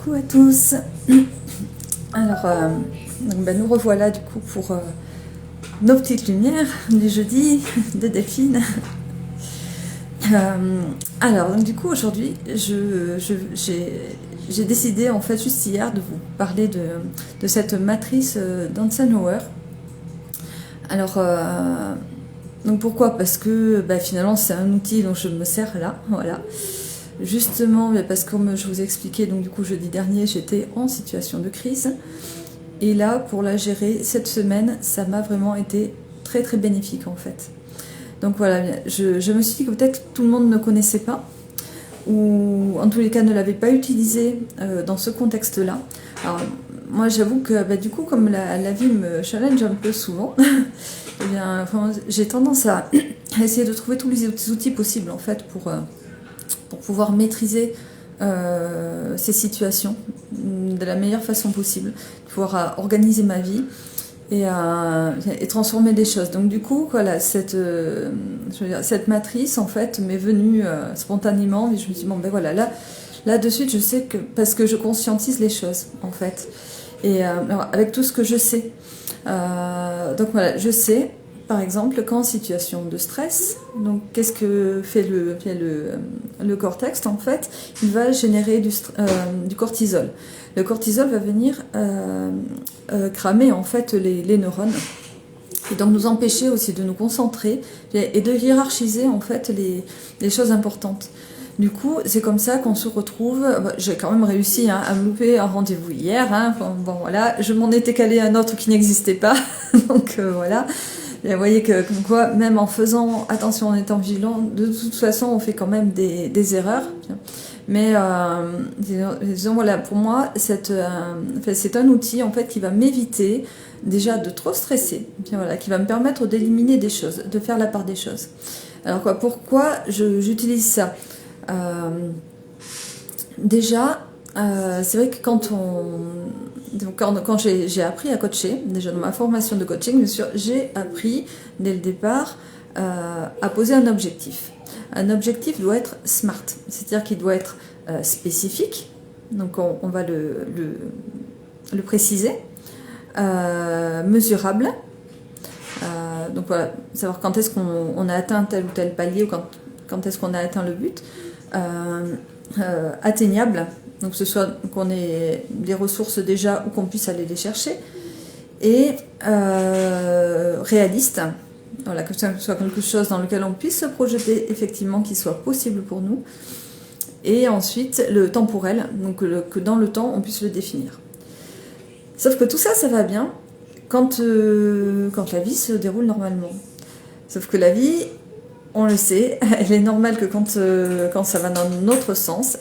Coucou à tous. Alors, nous revoilà du coup pour nos petites lumières du jeudi de Delphine. Alors, donc, du coup, aujourd'hui, j'ai décidé, en fait, juste hier, de vous parler de cette matrice d'Eisenhower. Alors, donc pourquoi? Parce que finalement, c'est un outil dont je me sers là, voilà. Justement, parce que comme je vous ai expliqué, donc du coup jeudi dernier, j'étais en situation de crise. Et là, pour la gérer cette semaine, ça m'a vraiment été très très bénéfique en fait. Donc voilà, je me suis dit que peut-être tout le monde ne connaissait pas, ou en tous les cas ne l'avait pas utilisé dans ce contexte-là. Alors moi j'avoue que du coup, comme la vie me challenge un peu souvent, eh bien, j'ai tendance à essayer de trouver tous les outils possibles en fait pour pouvoir maîtriser ces situations de la meilleure façon possible, pouvoir organiser ma vie et transformer des choses. Donc du coup, voilà, cette matrice en fait m'est venue spontanément, et je me suis dit bon voilà, là de suite je sais que, parce que je conscientise les choses en fait, et avec tout ce que je sais, donc voilà, je sais par exemple qu'en situation de stress, donc qu'est-ce que fait le cortex en fait? Il va générer du cortisol. Le cortisol va venir cramer en fait les neurones, et donc nous empêcher aussi de nous concentrer et de hiérarchiser en fait les choses importantes. Du coup, c'est comme ça qu'on se retrouve. J'ai quand même réussi à me louper un rendez-vous hier. Bon voilà, je m'en étais calé un autre qui n'existait pas, donc voilà. Et vous voyez que comme quoi, même en faisant attention, en étant vigilant, de toute façon, on fait quand même des erreurs. Mais disons, voilà, pour moi, c'est un outil en fait qui va m'éviter déjà de trop stresser, voilà, qui va me permettre d'éliminer des choses, de faire la part des choses. Alors pourquoi j'utilise ça? Déjà, c'est vrai que quand j'ai appris à coacher, déjà dans ma formation de coaching, bien sûr, j'ai appris dès le départ à poser un objectif. Un objectif doit être SMART, c'est-à-dire qu'il doit être spécifique, donc on va le préciser, mesurable, donc voilà, savoir quand est-ce qu'on a atteint tel ou tel palier, ou quand est-ce qu'on a atteint le but, atteignable, donc que ce soit qu'on ait des ressources déjà ou qu'on puisse aller les chercher, et réaliste, voilà, que ce soit quelque chose dans lequel on puisse se projeter effectivement, qui soit possible pour nous, et ensuite le temporel, donc que dans le temps on puisse le définir. Sauf que tout ça, ça va bien quand la vie se déroule normalement. Sauf que la vie, on le sait, elle est normale que quand ça va dans notre sens.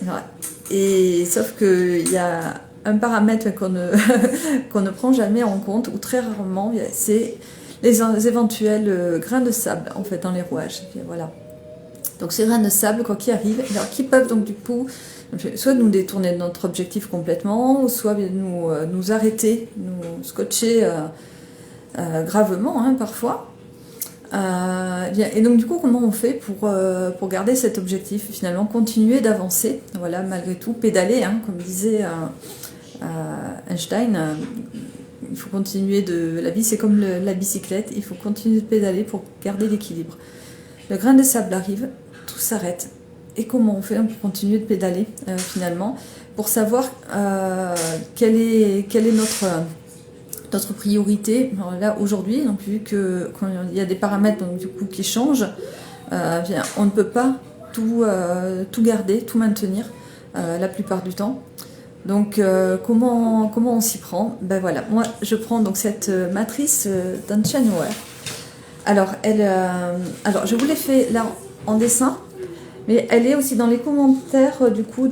Et sauf qu'il y a un paramètre qu'on ne prend jamais en compte, ou très rarement, c'est les éventuels grains de sable en fait dans les rouages. Et voilà. Donc ces grains de sable, quoi qu'il arrive, alors, qui peuvent donc du coup soit nous détourner de notre objectif complètement, ou soit nous arrêter, nous scotcher gravement parfois. Et donc du coup, comment on fait pour garder cet objectif, finalement continuer d'avancer, voilà, malgré tout, pédaler, comme disait Einstein, il faut continuer la vie c'est comme la bicyclette, il faut continuer de pédaler pour garder l'équilibre. Le grain de sable arrive, tout s'arrête, et comment on fait pour continuer de pédaler finalement, pour savoir quelle est notre priorité. Alors là aujourd'hui, donc vu que quand il y a des paramètres donc, du coup qui changent, on ne peut pas tout garder, tout maintenir la plupart du temps. Donc comment on s'y prend? Voilà, moi je prends donc cette matrice d'Eisenhower. Alors je vous l'ai fait là en dessin, mais elle est aussi dans les commentaires du coup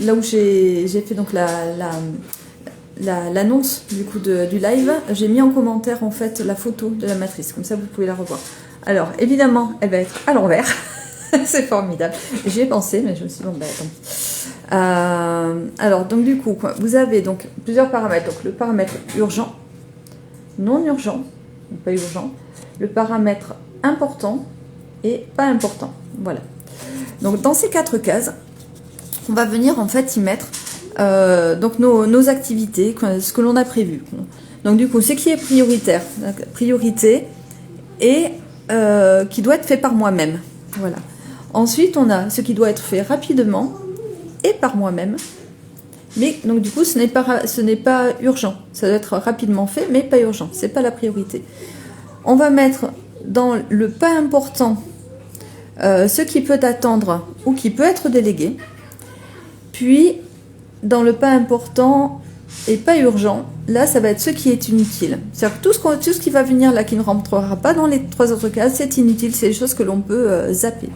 là où j'ai fait donc l'annonce du coup du live. J'ai mis en commentaire en fait la photo de la matrice, comme ça vous pouvez la revoir. Alors évidemment elle va être à l'envers. C'est formidable, j'y ai pensé, mais je me suis dit bon tant pis. Alors donc du coup vous avez donc plusieurs paramètres, donc le paramètre urgent, non urgent, pas urgent, le paramètre important et pas important, voilà. Donc dans ces 4 cases, on va venir en fait y mettre donc nos activités, ce que l'on a prévu. Donc du coup, ce qui est prioritaire, priorité, et qui doit être fait par moi-même. Voilà. Ensuite, on a ce qui doit être fait rapidement et par moi-même. Mais donc du coup, ce n'est pas urgent. Ça doit être rapidement fait, mais pas urgent. C'est pas la priorité. On va mettre dans le pas important ce qui peut attendre ou qui peut être délégué. Puis, dans le pas important et pas urgent, là, ça va être ce qui est inutile. C'est-à-dire que tout ce qui va venir là, qui ne rentrera pas dans les 3 autres cases, c'est inutile. C'est des choses que l'on peut zapper.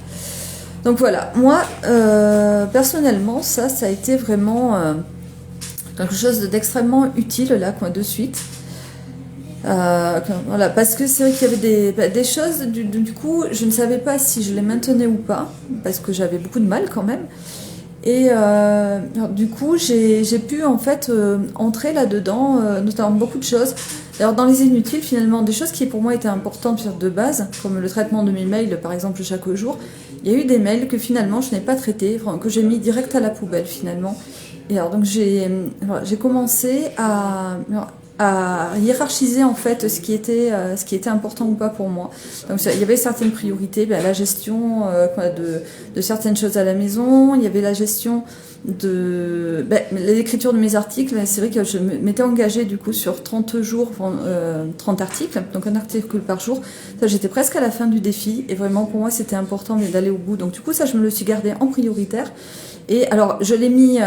Donc voilà, moi, personnellement, ça a été vraiment quelque chose d'extrêmement utile, là, de suite. Voilà, parce que c'est vrai qu'il y avait des choses, du coup, je ne savais pas si je les maintenais ou pas, parce que j'avais beaucoup de mal quand même. Et du coup, j'ai pu en fait entrer là-dedans, notamment beaucoup de choses. Alors dans les inutiles, finalement, des choses qui pour moi étaient importantes de base, comme le traitement de mes mails, par exemple, chaque jour, il y a eu des mails que finalement je n'ai pas traités, que j'ai mis direct à la poubelle finalement. Et alors donc j'ai commencé à hiérarchiser en fait ce qui était important ou pas pour moi. Donc il y avait certaines priorités, la gestion de certaines choses à la maison, il y avait la gestion de l'écriture de mes articles. C'est vrai que je m'étais engagée du coup sur 30 jours, 30 articles, donc un article par jour. Ça, j'étais presque à la fin du défi et vraiment pour moi c'était important d'aller au bout. Donc du coup ça je me le suis gardé en prioritaire. Et alors je l'ai mis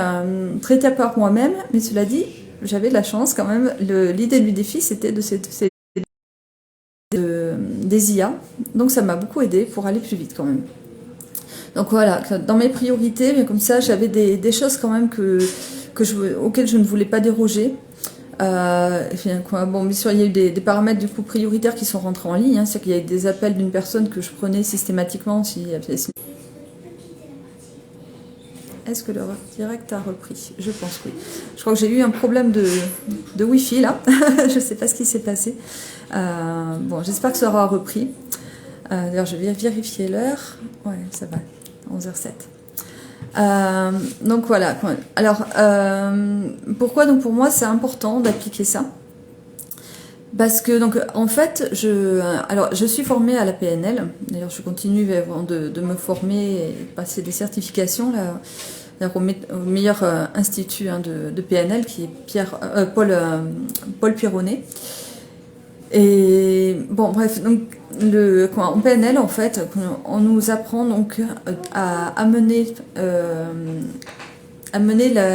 traité par moi-même, mais cela dit, j'avais de la chance quand même. L'idée du défi c'était des IA, donc ça m'a beaucoup aidé pour aller plus vite quand même. Donc voilà, dans mes priorités, mais comme ça, j'avais des choses quand même auxquelles je ne voulais pas déroger. Bon, bien sûr, il y a eu des paramètres du coup prioritaires qui sont rentrés en ligne. C'est-à-dire qu'il y a eu des appels d'une personne que je prenais systématiquement. Est-ce que le direct a repris? Je pense que oui. Je crois que j'ai eu un problème de Wi-Fi là. Je ne sais pas ce qui s'est passé. Bon, j'espère que ça aura repris. D'ailleurs, je vais vérifier l'heure. Ouais, ça va. 11h07. Donc voilà. Alors, pourquoi donc pour moi c'est important d'appliquer ça? Parce que donc en fait, je suis formée à la PNL. D'ailleurs, je continue de me former et passer des certifications là, au meilleur institut de PNL qui est Paul Pironnet. Et bon, bref, donc en PNL, en fait, on nous apprend donc à amener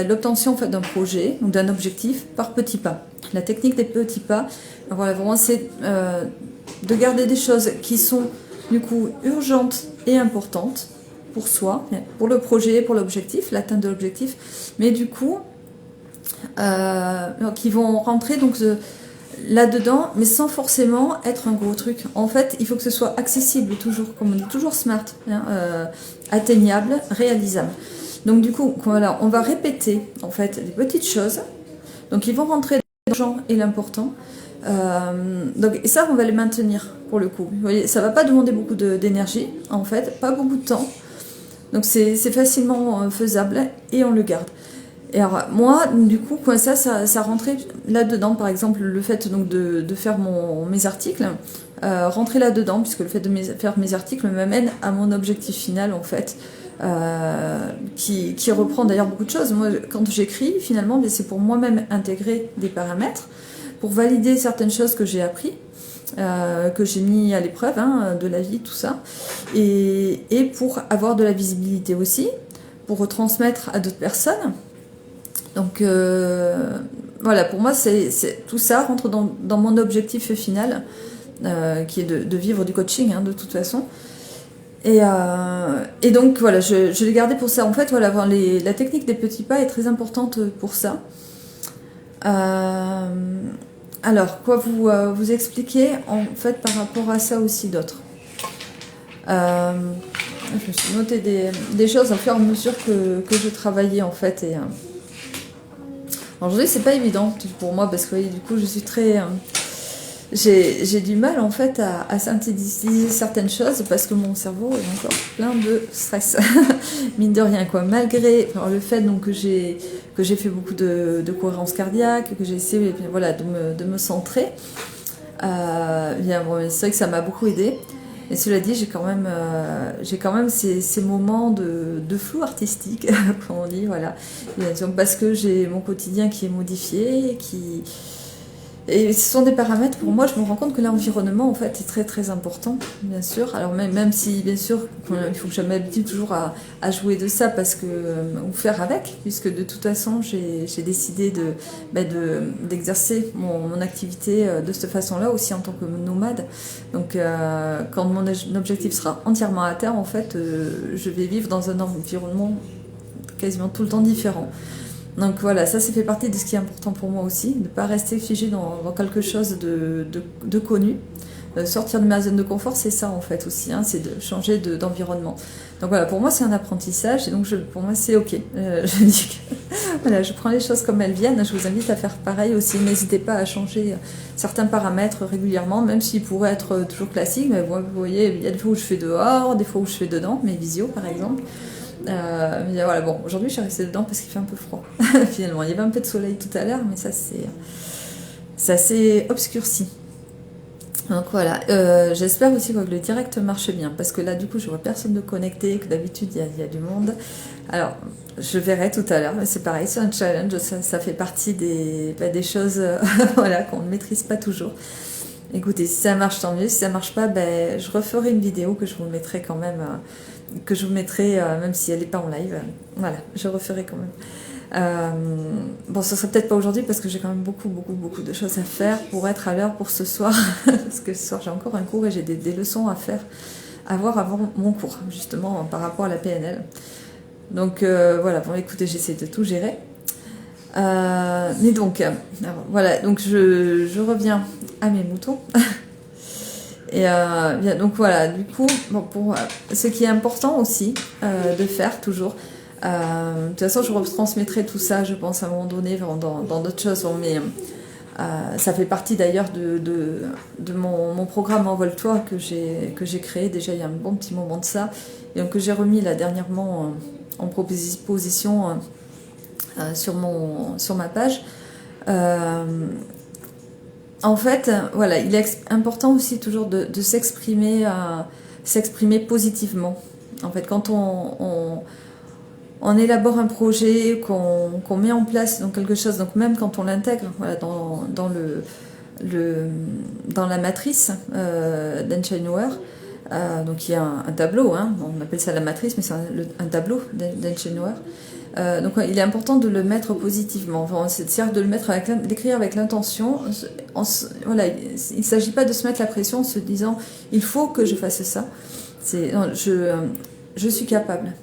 l'obtention en fait, d'un projet, donc d'un objectif, par petits pas. La technique des petits pas, voilà, vraiment, c'est de garder des choses qui sont du coup urgentes et importantes pour soi, pour le projet, pour l'objectif, l'atteinte de l'objectif, mais du coup, qui vont rentrer donc là-dedans, mais sans forcément être un gros truc. En fait, il faut que ce soit accessible, toujours, comme on dit, toujours smart, atteignable, réalisable. Donc du coup, voilà, on va répéter en fait des petites choses. Donc ils vont rentrer dans l'urgent et l'important. Et ça, on va les maintenir pour le coup. Vous voyez, ça va pas demander beaucoup d'énergie, en fait, pas beaucoup de temps. Donc c'est facilement faisable et on le garde. Et alors moi, du coup, ça rentrait là-dedans, par exemple, le fait donc de faire mes articles, rentrer là-dedans, puisque le fait de faire mes articles m'amène à mon objectif final, en fait, qui reprend d'ailleurs beaucoup de choses. Moi, quand j'écris, finalement, c'est pour moi-même intégrer des paramètres, pour valider certaines choses que j'ai appris, que j'ai mis à l'épreuve de la vie, tout ça, et pour avoir de la visibilité aussi, pour retransmettre à d'autres personnes. Donc voilà, pour moi, tout ça rentre dans mon objectif final, qui est de vivre du coaching, de toute façon. Et donc voilà, je l'ai gardé pour ça. En fait, voilà, la technique des petits pas est très importante pour ça. Alors, quoi vous expliquer en fait par rapport à ça aussi d'autres. Je me suis noté des choses au fur et à mesure que je travaillais en fait. Et aujourd'hui, c'est pas évident pour moi parce que du coup, je suis très j'ai du mal en fait à synthétiser certaines choses parce que mon cerveau est encore plein de stress, mine de rien quoi. Malgré alors, le fait donc que j'ai fait beaucoup de cohérence cardiaque, que j'ai essayé voilà de me centrer. Bien bon, c'est vrai que ça m'a beaucoup aidé. Et cela dit, j'ai quand même ces moments de flou artistique, comme on dit, voilà. Parce que j'ai mon quotidien qui est modifié, et ce sont des paramètres, pour moi, je me rends compte que l'environnement, en fait, est très très important, bien sûr. Alors même si, bien sûr, il faut que je m'habitue toujours à jouer de ça, parce que, ou faire avec, puisque de toute façon, j'ai décidé d'exercer mon activité de cette façon-là, aussi en tant que nomade. Donc, quand mon objectif sera entièrement à terre, en fait, je vais vivre dans un environnement quasiment tout le temps différent. Donc voilà, ça fait partie de ce qui est important pour moi aussi, de ne pas rester figé dans quelque chose de connu. Sortir de ma zone de confort, c'est ça en fait aussi, hein, c'est de changer d'environnement. Donc voilà, pour moi c'est un apprentissage et donc pour moi c'est ok. Je dis que, voilà, je prends les choses comme elles viennent, je vous invite à faire pareil aussi. N'hésitez pas à changer certains paramètres régulièrement, même s'ils pourraient être toujours classiques. Mais vous voyez, il y a des fois où je fais dehors, des fois où je fais dedans, mes visios par exemple. Mais voilà, bon, aujourd'hui je suis restée dedans parce qu'il fait un peu froid. Finalement, il y avait un peu de soleil tout à l'heure, mais ça s'est obscurci. Donc voilà, j'espère aussi que le direct marche bien, parce que là du coup je vois personne de connecté, que d'habitude il y a du monde. Alors je verrai tout à l'heure, mais c'est pareil, c'est un challenge, ça fait partie des choses voilà, qu'on ne maîtrise pas toujours. Écoutez, si ça marche tant mieux, si ça marche pas, je referai une vidéo que je vous mettrai quand même, même si elle n'est pas en live. Voilà, je referai quand même. Bon, ce serait peut-être pas aujourd'hui parce que j'ai quand même beaucoup de choses à faire pour être à l'heure pour ce soir. Parce que ce soir j'ai encore un cours et j'ai des leçons à voir avant mon cours, justement par rapport à la PNL. Donc voilà, bon écoutez, j'essaie de tout gérer. Mais donc, voilà, donc je reviens à mes moutons. Et bien, donc voilà, du coup, bon, pour ce qui est important aussi de faire toujours, de toute façon je retransmettrai tout ça, je pense, à un moment donné dans d'autres choses, mais ça fait partie d'ailleurs de mon programme Envole-toi que j'ai créé déjà il y a un bon petit moment de ça, et donc que j'ai remis là dernièrement en proposition sur ma page. En fait, voilà, il est important aussi toujours de s'exprimer positivement. En fait, quand on élabore un projet, qu'on met en place donc quelque chose, donc même quand on l'intègre voilà, dans la matrice d'Eisenhower, donc il y a un tableau, hein, on appelle ça la matrice, mais c'est un tableau d'Eisenhower. Donc il est important de le mettre positivement, enfin, c'est-à-dire de le mettre d'écrire avec l'intention. Voilà, il ne s'agit pas de se mettre la pression en se disant il faut que je fasse ça. Non, je suis capable,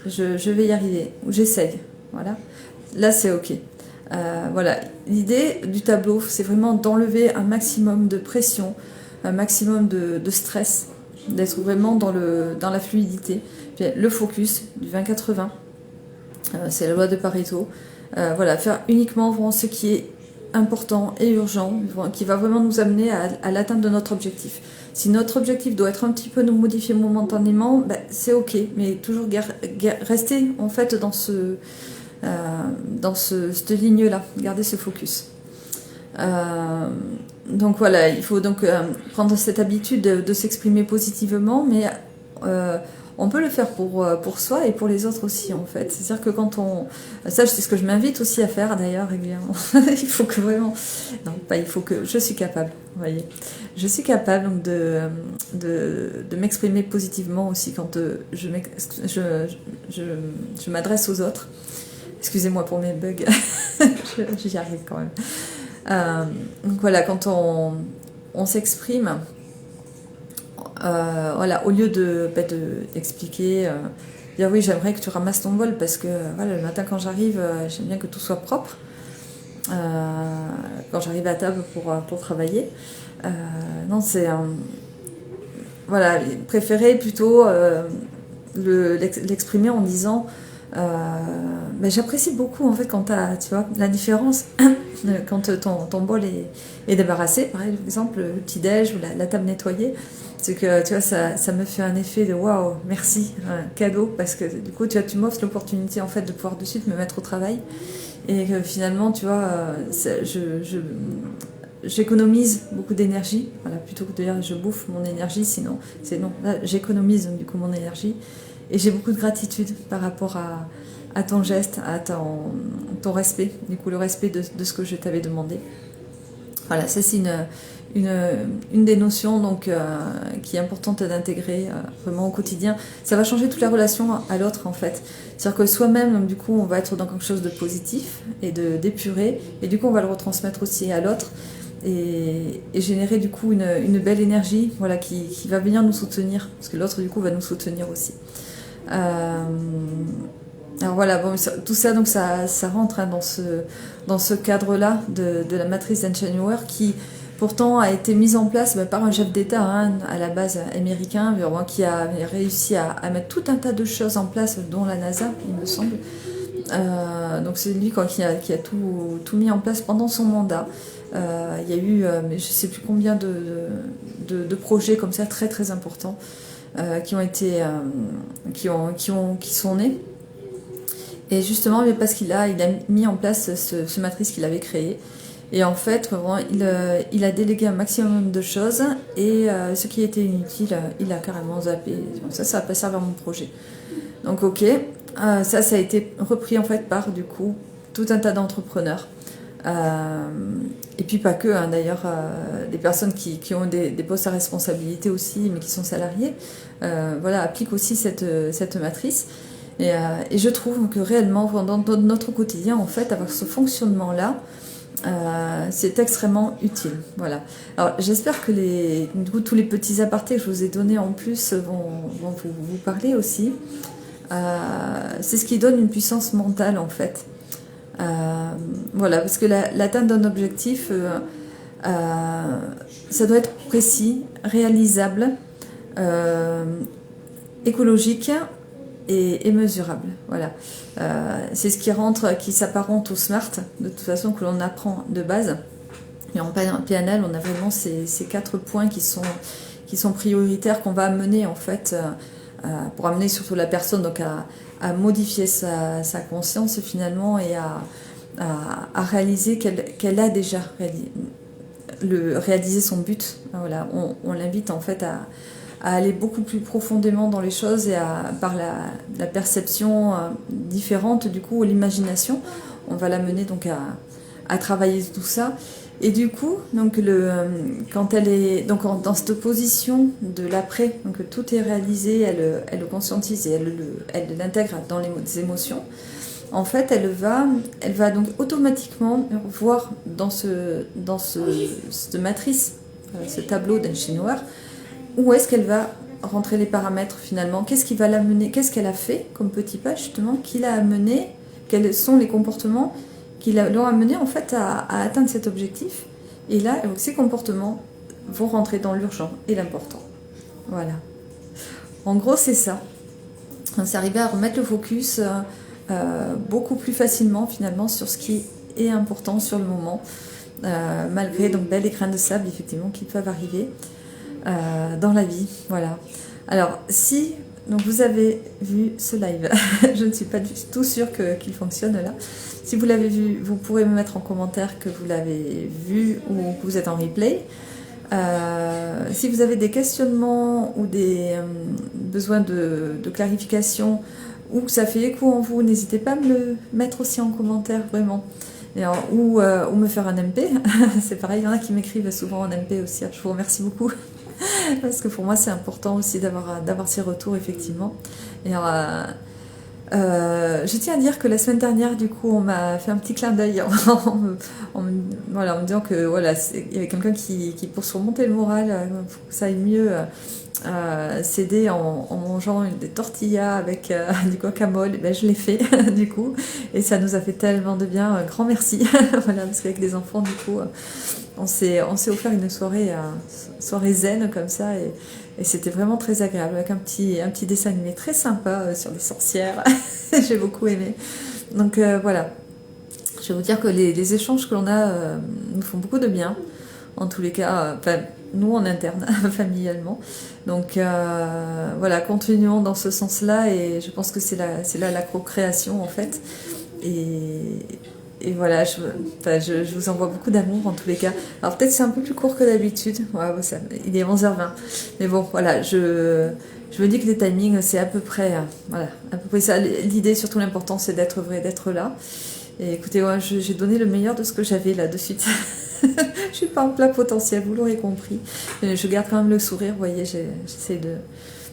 je vais y arriver, ou j'essaye. Voilà, là c'est ok. Voilà, l'idée du tableau, c'est vraiment d'enlever un maximum de pression, un maximum de stress, d'être vraiment dans la fluidité. Puis, le focus du 20-80. C'est la loi de Pareto. Voilà, faire uniquement vraiment ce qui est important et urgent, qui va vraiment nous amener à l'atteinte de notre objectif. Si notre objectif doit être un petit peu nous modifier momentanément, c'est ok, mais toujours rester en fait dans cette ligne-là, garder ce focus. Donc voilà, il faut donc prendre cette habitude de s'exprimer positivement, mais on peut le faire pour soi et pour les autres aussi, en fait. C'est-à-dire que ça, c'est ce que je m'invite aussi à faire, d'ailleurs, régulièrement. Il faut que vraiment... Non, pas il faut que... Je suis capable, vous voyez. Je suis capable donc, de m'exprimer positivement aussi quand je m'adresse aux autres. Excusez-moi pour mes bugs. J'y arrive quand même. Donc voilà, quand on s'exprime... voilà, au lieu d'expliquer, dire oui, j'aimerais que tu ramasses ton vol parce que voilà, le matin quand j'arrive, j'aime bien que tout soit propre. Quand j'arrive à table pour travailler, non, c'est voilà, préférer plutôt l'exprimer en disant Mais j'apprécie beaucoup en fait quand tu vois, la différence quand ton bol est débarrassé, par exemple le petit-déj ou la table nettoyée. C'est que tu vois, ça me fait un effet de waouh, merci, un cadeau, parce que du coup, tu vois, tu m'offres l'opportunité en fait de pouvoir de suite me mettre au travail. Et que finalement, tu vois, j'économise beaucoup d'énergie, voilà, plutôt que de dire je bouffe mon énergie, sinon, c'est non, là, j'économise du coup mon énergie. Et j'ai beaucoup de gratitude par rapport à ton geste, à ton respect, du coup, le respect de ce que je t'avais demandé. Voilà, ça c'est une des notions donc, qui est importante d'intégrer vraiment au quotidien. Ça va changer toute la relation à l'autre en fait. C'est-à-dire que soi-même, donc, du coup, on va être dans quelque chose de positif et d'épuré, et du coup, on va le retransmettre aussi à l'autre et générer du coup une belle énergie, voilà, qui va venir nous soutenir, parce que l'autre du coup va nous soutenir aussi. Alors voilà, bon, tout ça, donc ça rentre hein, dans ce cadre-là de la matrice d'Eisenhower qui pourtant a été mise en place par un chef d'État hein, à la base américain, qui a réussi à mettre tout un tas de choses en place, dont la NASA, il me semble. Donc c'est lui qui a tout mis en place pendant son mandat. Il y a eu, mais je ne sais plus combien de projets comme ça très très importants qui ont été, qui sont nés. Et justement, parce qu'il a mis en place ce matrice qu'il avait créé. Et en fait, vraiment, il a délégué un maximum de choses. Et ce qui était inutile, il a carrément zappé. Donc ça va pas servir à mon projet. Donc ok, ça a été repris en fait par du coup tout un tas d'entrepreneurs. Et puis pas que, hein, d'ailleurs, des personnes qui ont des postes à responsabilité aussi, mais qui sont salariés, voilà, appliquent aussi cette matrice. Et je trouve que réellement, dans notre quotidien, en fait, avoir ce fonctionnement-là, c'est extrêmement utile. Voilà. Alors, j'espère que du coup, tous les petits apartés que je vous ai donnés en plus vont vous parler aussi. C'est ce qui donne une puissance mentale, en fait. Voilà, parce que l'atteinte d'un objectif, ça doit être précis, réalisable, écologique et mesurable. Voilà. C'est ce qui s'apparente au SMART, de toute façon, que l'on apprend de base. Et en PNL, on a vraiment ces 4 points qui sont prioritaires qu'on va amener en fait pour amener surtout la personne donc à modifier sa conscience finalement et à réaliser qu'elle a déjà réalisé son but. Voilà, on l'invite en fait à aller beaucoup plus profondément dans les choses et par la perception différente du coup, l'imagination, on va l'amener donc à travailler tout ça. Et du coup, donc quand elle est donc dans cette position de l'après, donc tout est réalisé, elle le conscientise et elle l'intègre dans les émotions. En fait, elle va donc automatiquement voir dans cette matrice, ce tableau d'Eisenhower, où est-ce qu'elle va rentrer les paramètres finalement, qu'est-ce qui va l'amener, qu'est-ce qu'elle a fait comme petit pas justement, qui l'a amené, quels sont les comportements qui l'ont amené en fait à atteindre cet objectif. Et là, ces comportements vont rentrer dans l'urgent et l'important. Voilà. En gros, c'est ça. C'est arriver à remettre le focus beaucoup plus facilement finalement sur ce qui est important sur le moment, malgré donc les grains de sable effectivement qui peuvent arriver dans la vie. Voilà. Alors, si donc vous avez vu ce live, je ne suis pas du tout sûre qu'il fonctionne là. Si vous l'avez vu, vous pourrez me mettre en commentaire que vous l'avez vu ou que vous êtes en replay. Si vous avez des questionnements ou des besoins de clarification ou que ça fait écho en vous, n'hésitez pas à me le mettre aussi en commentaire, vraiment. Ou me faire un MP. C'est pareil, il y en a qui m'écrivent souvent en MP aussi. Je vous remercie beaucoup. Parce que pour moi, c'est important aussi d'avoir ces retours, effectivement. Et alors, je tiens à dire que la semaine dernière, du coup, on m'a fait un petit clin d'œil en me disant que voilà, il y avait quelqu'un qui, pour se remonter le moral, pour que ça aille mieux, s'aider en mangeant des tortillas avec du guacamole. Et ben, je l'ai fait, du coup, et ça nous a fait tellement de bien. Un grand merci. Voilà, parce qu'avec les enfants, du coup, on s'est offert une soirée zen comme ça, Et c'était vraiment très agréable, avec un petit dessin animé très sympa sur les sorcières. J'ai beaucoup aimé. Donc voilà, je vais vous dire que les échanges que l'on a nous font beaucoup de bien. En tous les cas, nous en interne, familialement. Donc voilà, continuons dans ce sens-là et je pense que c'est là la co-création en fait. Et voilà, je vous envoie beaucoup d'amour en tous les cas. Alors peut-être c'est un peu plus court que d'habitude. Ouais, il est 11h20. Mais bon, voilà, je me dis que les timings, c'est à peu près, voilà, à peu près ça. L'idée, surtout l'important, c'est d'être vrai, d'être là. Et écoutez, ouais, j'ai donné le meilleur de ce que j'avais là de suite. Je suis pas en plein potentiel, vous l'aurez compris. Mais je garde quand même le sourire, vous voyez, j'essaie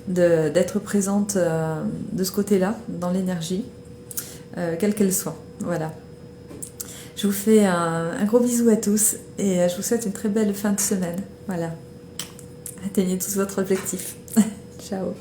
d'être présente de ce côté-là, dans l'énergie, quelle qu'elle soit. Voilà. Je vous fais un gros bisou à tous et je vous souhaite une très belle fin de semaine. Voilà. Atteignez tous votre objectif. Ciao.